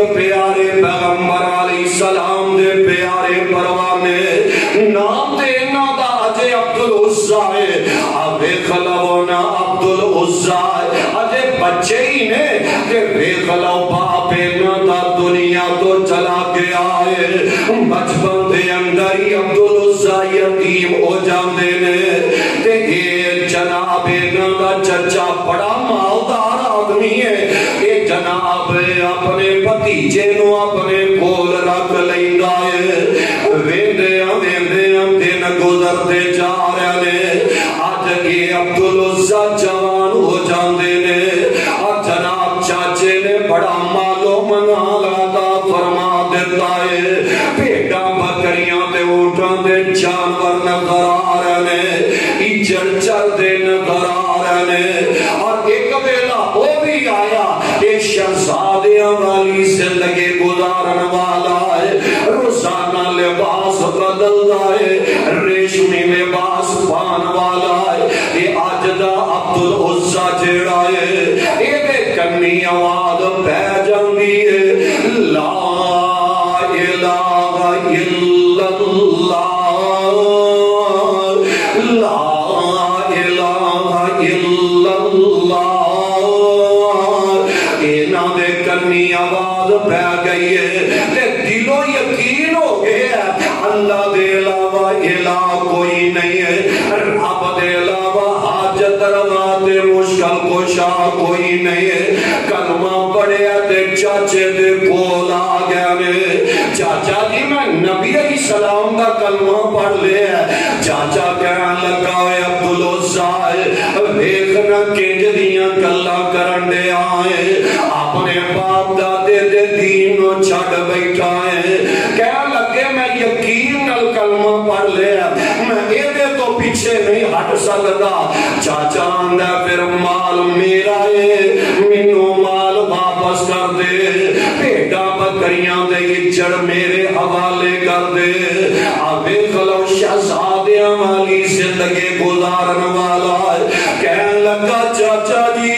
پیارے پیغمبر علیہ السلام دے پیارے پروانے نام دے نا دا اجے عبدالعزا ہے آبے خلونا عبدالعزا ہے اجے بچے ہی نے کہ بے خلو باپے نا دا دنیا تو چلا گیا ہے بچپن دے اندر ہی عبدالعزا یتیم ہو جاندے نے تے یہ جناب نا دا چچا بڑا مالدار آدمی ہے یہ جناب اپنے بھتیجے نو اپنے کول رکھ لیندا ہے ویندیاں دن گزرتے جا رہے نے اج یہ عبدالعزا جوان ہو جاندے نے اور جناب چاچے نے بڑا مالو منال عطا فرما دیتا ہے بھیڑاں بکریاں تے اونٹاں تے جانور نظر آ رہے نے اجڑ چلدے نظر آ رہے نے اور ایک ویلا وہ بھی آیا یہ شہزادیاں والی زندگی گزارن والا ہے روزانہ لباس بدلدا ہے ریشمی لباس پان والا ہے یہ آج دا عبدالعزا جیڑا ہے یہ دے کنی آواز پہ جاندی ہے لا الہ الا اللہ لا الہ الا اللہ اینا دے کنی آواز پہ گئی ہے تے دلو یقین ہو گیا اللہ دے علاوہ الہ کوئی نہیں ہے رب دے علاوہ حاجت روا تے مشکل کشا کوئی نہیں ہے کلمہ پڑھیا تے چاچے دے کول آ گیا نے چاچا جی میں نبی علیہ السلام دا کلمہ پڑھ لیا چاچا کہنے لگا ہے عبدالعزا ویکھنا کنج دیاں گلاں کرن دے آئے اپنے باپ دادے دے دین نو چھڈ بیٹھا ہے کہنے لگے میں یقین نال کلمہ پڑھ لیا میں ایدے تو پیچھے نہیں ہٹ سکتا چاچا آندا پھر مال میرا ہے مینوں مال واپس کر دے بھیڑاں بکریاں دے اجڑ میرے حوالے کر دے آبے خلو شہزادیاں والی زندگی گزارن والا ہے کہنے لگا چاچا جی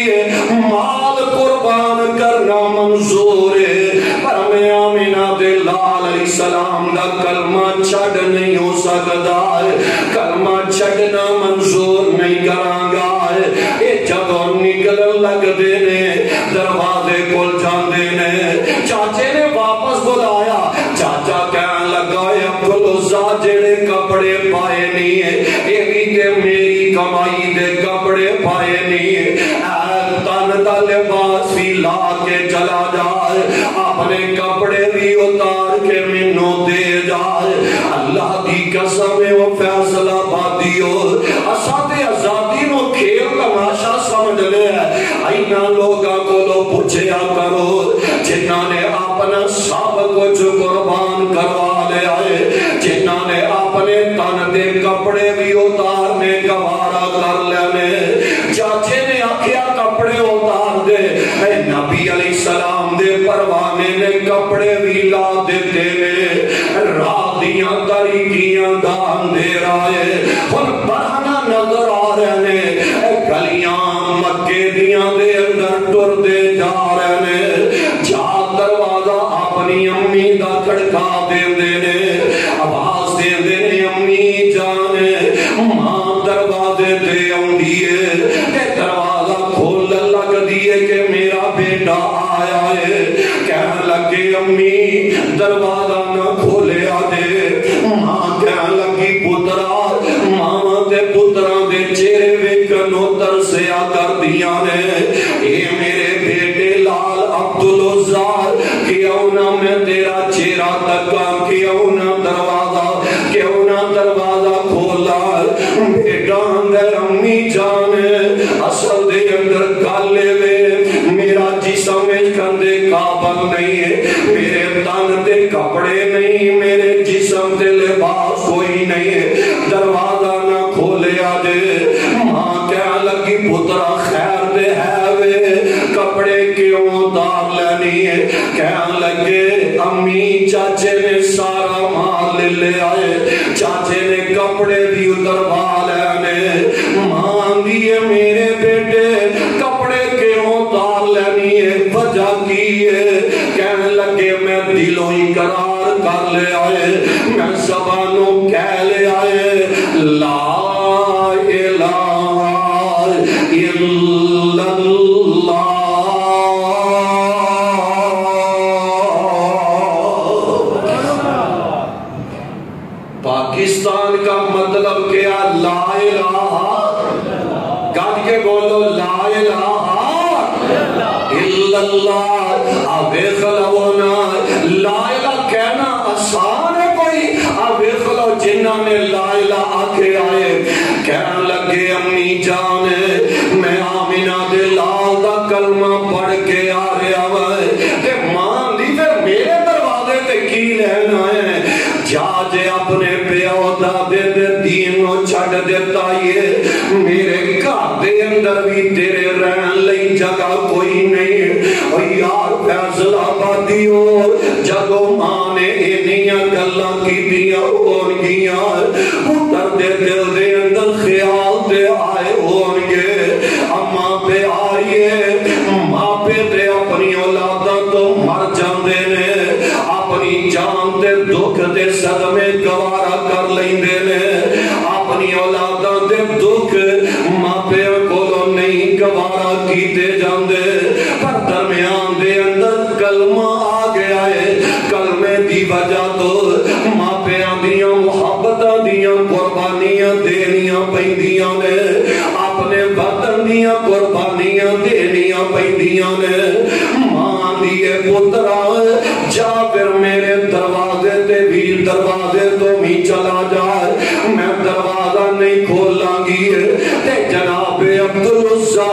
مال قربان کرنا منظور ہے پر میں آمینہ دے لال علیہ السلام دا کلمہ چھڑ نہیں ہو سکتا ہے کلمہ چھڑنا منظور نہیں کرانگا ہے اے جدو نکل لگ دینے دروازے کل جاندے نے چاچے نے واپس بلایا چاچا کہنے لگا ہے عبدالعزا جڑے کپڑے پائے نہیں ہے اے بھی تے میری کمائی دے کپڑے پائے نہیں ہے تن دا لباس بھی لا کے چلا جائے اپنے کپڑے بھی اتار کے منوں دے جائے اللہ دی قسم ہے وہ فیصلہ بادی ہو اساتے آزادی نو کھیل تماشا سمجھ لے اینا لوگاں کو لو پوچھیا کرو جنہاں نے اپنا سب کچھ قربان کروا لے آئے جنہاں نے اپنے تن دے کپڑے بھی اتارنے گوارا کر لینے چاچے نے آکھیا کپڑے اتار دے اے نبی علیہ السلام دے پروانے نے کپڑے بھی لا دیتے نے راتیاں طریقیاں دا اندھیرا ہے ان برہنہ نظر آ رہے نے گلیاں مکے دیاں دے اندر ٹر دے جا رہے نے جا دروازہ اپنی امی دا کھڑکا دے نے آواز دے نے امی جانے ماں دروازے دے آؤندیے کہ دروازہ کھول لگ دیئے کہ میرا بیٹا آیا ہے کہنے لگے امی دروازہ نہ کھولے آدے ماں کہنے لگی پترا ماں دے پترا دے چہرے ویکنو ترسیا کر دیا نے اے میرے بیٹے لال عبدالعزا کیوں نہ میں تیرا چہرہ تکا کیوں نہ دروازہ کھولا بیٹا اندر امی جانے اصل دے اندر کالے وے میرا جسم کندے قابل نہیں ہے میرے تن دے کپڑے نہیں میرے جسم دے لباس کوئی نہیں ہے دروازہ نہ کھولے آجے ماں کہا لگی پترا خیر دے ہے وے کپڑے کیوں اتار لینی ہے کہا لگے امی چاچے نے سارا مال لے آئے چاچے نے کپڑے بھی اتروا لینے ماں دیئے میرے بیٹے کپڑے کیوں اتار لینی ہے وجہ کی ہے کہنے لگے لگے میں دلوں ہی قرار کر لے آئے میں زبانوں کہہ لے آئے لا الہ الا اللہ پاکستان کا مطلب کیا لا الہ گاڑ کے بولو لا الہ الا اللہ ابے خلونا لا الہ کہنا آسان ہے کوئی ابے خلو جنہوں نے لا الہ آکے آئے کہنے لگے امی جان میں آمینہ دے لال دا کلمہ پڑھ کے آ رہا ہے کہ ماں دی پھر میرے دروازے تے کی لینا ہے جا جے اپنے پیو دادے دے دین نو چھڑ دیتا یہ میرے گھر دے اندر بھی تیرے رہن لئی جگہ کوئی نہیں اور یار فیصل آبادی ہو جدو ماں نے انہیاں گلاں کی دیا ہون گیاں پتر دے دل دے اندر خیال دے آئے ہون گے اماں پہ آئیے ماں پہ دے اپنی اولاداں تو مر جاندے نے اپنی جان دے دکھ دے صدمے گوارا کر لیندے نے اپنی اولاداں دے دکھ ماں پہ کولو نہیں گوارا کیتے جاندے پر درمیان دے اندر کلمہ آ گیا ہے کلمے دی وجہ تو ماں پہ دیاں محبتاں دیاں قربانیاں دینیاں پیندیاں نے اپنے وطن دیاں قربانیاں دینیاں پیندیاں نے ماں دیے پترا جا پھر میرے دروازے تے بھی دروازے تو بھی چلا جائے میں دروازہ نہیں کھولاں گی تے جناب عبدالعزا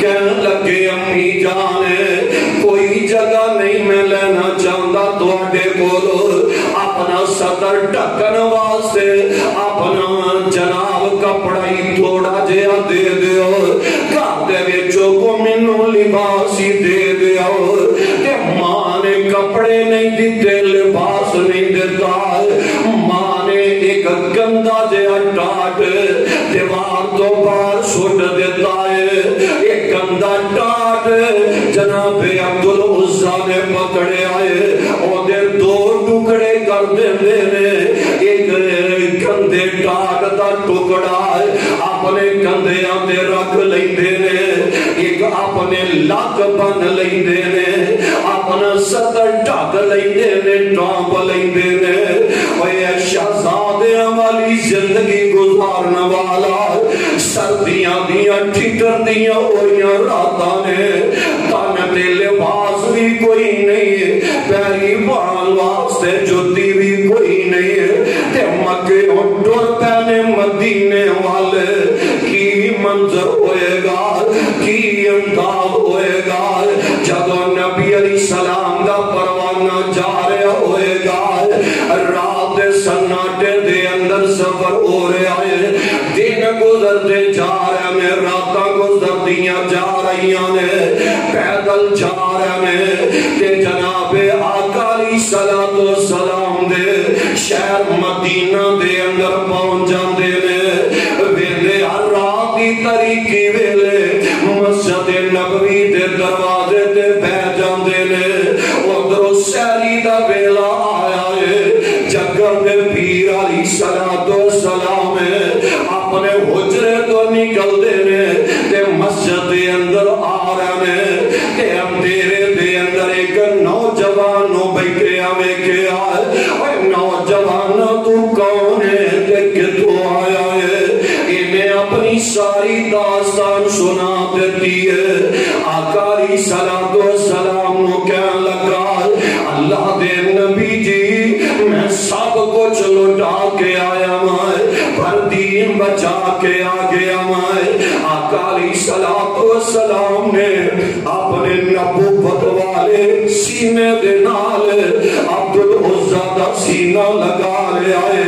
کہنے لگے امی جانے کوئی جگہ نہیں میں لینا چاہتا تواڈے کولو اپنا صدر ڈھکن واسطے اپنا جناب کپڑا ہی تھوڑا جہا دے دیو گھر دے وچوں کو مینوں لباس ہی دے دیو کہ ماں نے کپڑے نہیں دیتے لباس نہیں دیتا ماں نے ایک گندا جہا ٹاٹ دیوار تو باہر سٹ دیتا ہے ایک گندا ٹاٹ جناب عبدالعزا نے پکڑے آئے اور دے دو ٹکڑے کر دے نے ایک گندے ٹاٹ دا ٹکڑا اپنے گندیاں دے رکھ لیندے نے ایک اپنے لک بن لیندے نے اپنا صدر ڈھک لیندے نے ٹانپ لیندے نے اے شہزادیاں والی زندگی گزارن والا سردیاں دیاں ٹھٹر دیاں ہوئیاں راتاں نے تن تے لباس بھی کوئی نہیں پیری بان واسطے جوتی بھی کوئی نہیں تے مکے ٹر پہنے مدینے والے کی منظر ہوئے گا کی انداز ہوئے گا جدو نبی علیہ السلام دا پروانہ جا رہا ہوئے گا رات سناٹے دے اندر سفر ہو رہا ہے دن گزرتے جا رہے ہیں راتاں گزرتیاں جا رہی ہیں پیدل جا رہے ہیں کہ جناب آقا علیہ السلام دے شہر مدینہ دے اندر پہنچ جاندے نے ویلے ہر رات کی طریقی ویلے مسجد نبوی دے دروازے تے بیٹھ جاندے نے ادھر سحری دا ویلا آیا ہے جگہ دے پیر علیہ السلام اپنے حجرے تو نکل دے نے تے مسجد دے اندر آ رہے نے تے اندھیرے دے اندر ایک نوجوانوں بیٹھے ہمیں کیا اے نوجوان تو کون ہے تے کتوں آیا ہے انہیں اپنی ساری داستان سنا دیتی ہے آقا علیہ السلام نو کہنے لگا اللہ دے نبی جی میں سب کچھ لٹا کے آیا میں پر دین بچا کے آ گیا میں آقا علیہ السلام نے اپنے نبوت والے سینے دے نال عبدالعزا دا سینہ لگا لے آئے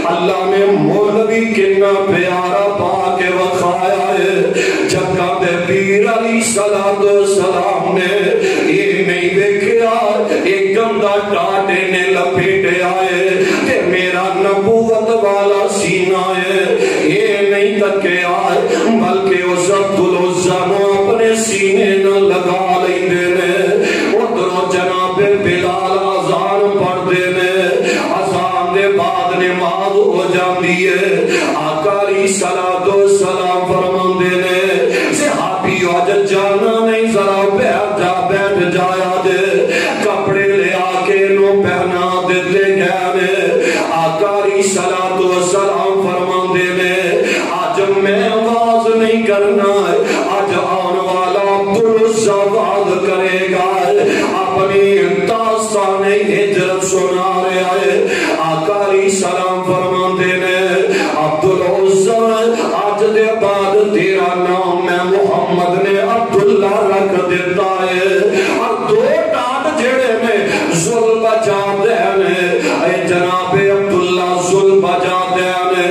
اللہ نے مولوی کنا پیارا پا کے وکھایا ہے جگہ دے پیر علیہ السلام نے یہ نہیں دیکھیا ایک گندا ٹاٹے نے لپیٹے آئے کہ میرا نبوت والا سینہ ہے یہ نہیں تکیا بلکہ اس عبدالعزا نو اپنے سینے نہ لگا لیندے نے ادھر جناب بلال الصلوۃ والسلام فرماندے نے صحابی اج جانا نہیں ذرا بیٹھ جایا دے کپڑے لے آ کے نو پہنا دیتے گئے آقا علیہ الصلوۃ والسلام فرماندے نے اج میں آواز نہیں کرنا اج آن والا عبدالعزیز آواز کرے گا اپنی داستان ہجرت سنا رہا ہے آقا علیہ السلام فرماندے نے عبدالعزیز آج دے بعد تیرا نام میں محمد نے عبداللہ رکھ دیتا ہے اور دو ڈانٹ جڑے میں ظلم بچا دینے اے جناب عبداللہ ظلم بچا دینے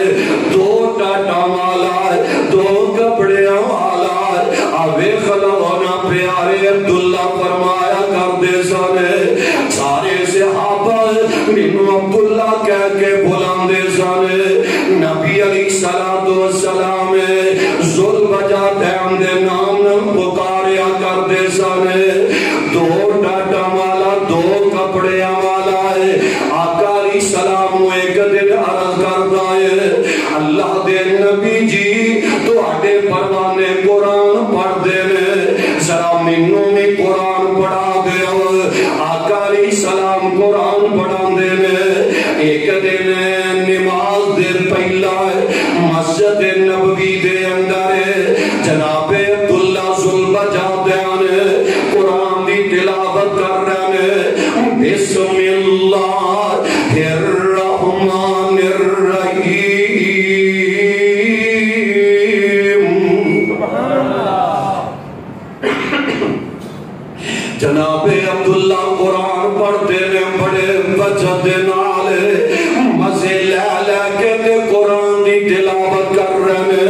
دو ڈانٹا والا دو کپڑے والا آوے خلوانا پیارے عبداللہ فرمایا کر دے سانے سارے صحابہ مینو عبداللہ کہہ کے بلان دے سانے نبی علیہ الصلوۃ والسلام ظلم بجا دین دے نام پکاریا کر دے سانے دو ڈاٹا والا دو کپڑے والا ہے آقا علیہ السلام ایک دن عرض کرتا ہے اللہ دے نبی جی تو آٹے پروانے قرآن پڑھ دے ذرا مینوں میں قرآن پڑھا دے آقا علیہ السلام قرآن پڑھا دے ایک دن نماز دے پہلا مسجد نبوی دے اندر جناب عبداللہ ظلم بجا دیان قرآن دی تلاوت کر رہے بسم اللہ الرحمن الرحیم جناب عبداللہ قرآن پڑھتے نے بڑے بچت نال مزے لے لے کے تے قرآن دی تلاوت کر رہے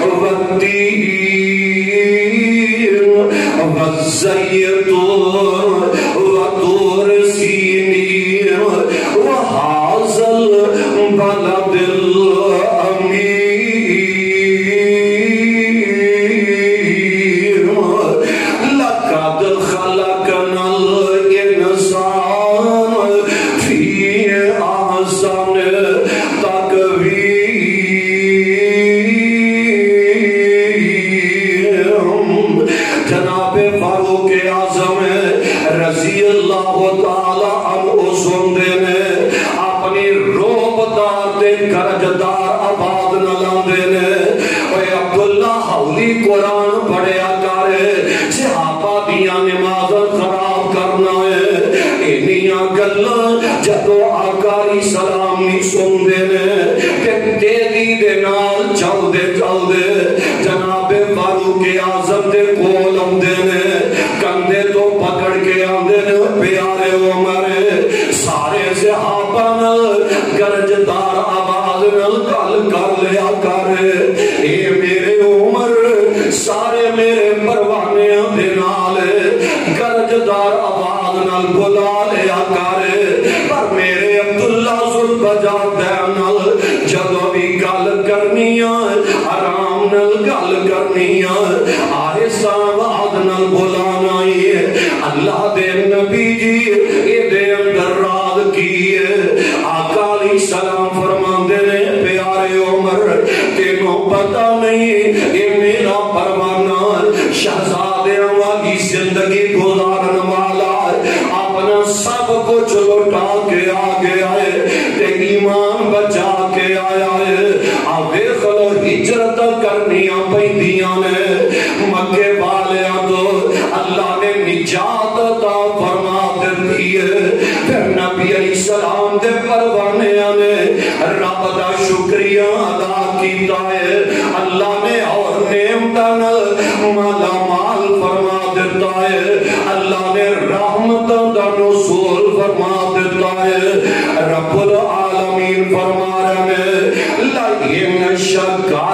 والتین والزیتون وطور سینین وہذا البلد الامین لقد خلقنا الانسان فی احسن تقویم جناب فاروق اعظم رضی اللہ تعالی عنہ سندے نے اپنی روب دار تے کرجدار آباد نہ لاندے نے اے عبداللہ حولی قرآن پڑھیا کرے صحابہ دیاں نماز خراب کرنا ہے انہیاں گلاں جدو آقا علیہ السلام نہیں سندے نے کہ تیزی دے نال چل دے جناب فاروق اعظم دے کول آندے نے کندھے تو پکڑ کے آندے نے پیارے عمر سارے صحابہ نال گرجدار آواز نال گل کر لیا کر اے میرے عمر سارے میرے پروانے دے نال گرجدار آواز نال بلا لیا کر پر میرے عبداللہ ظلم بجا دین نال جدو بھی گل کرنی آرام نال گل کرنی آہستہ آواز نال بلانا اللہ دے نبی جی اے دے اندر راز کی آقا علیہ السلام فرماندے نے پیارے عمر تینوں پتہ نہیں اے میرا پروانہ شہزادے والی زندگی گزارن والا اپنا سب کچھ لٹا کے آگے آئے تے ایمان بچا کے آیا ہے آوے خلو ہجرت کرنیاں پیندیاں نے مکے والیاں تو اللہ نے نجات عطا فرما دیتی ہے پھر نبی علیہ السلام دے پروانیاں نے رب دا شکریہ ادا کیتا ہے اللہ نے اور نعمتاں مالا مال فرما دیتا ہے اللہ نے رحمتاں دا نزول فرما دیتا ہے رب العالمین فرما رہے لئن شکا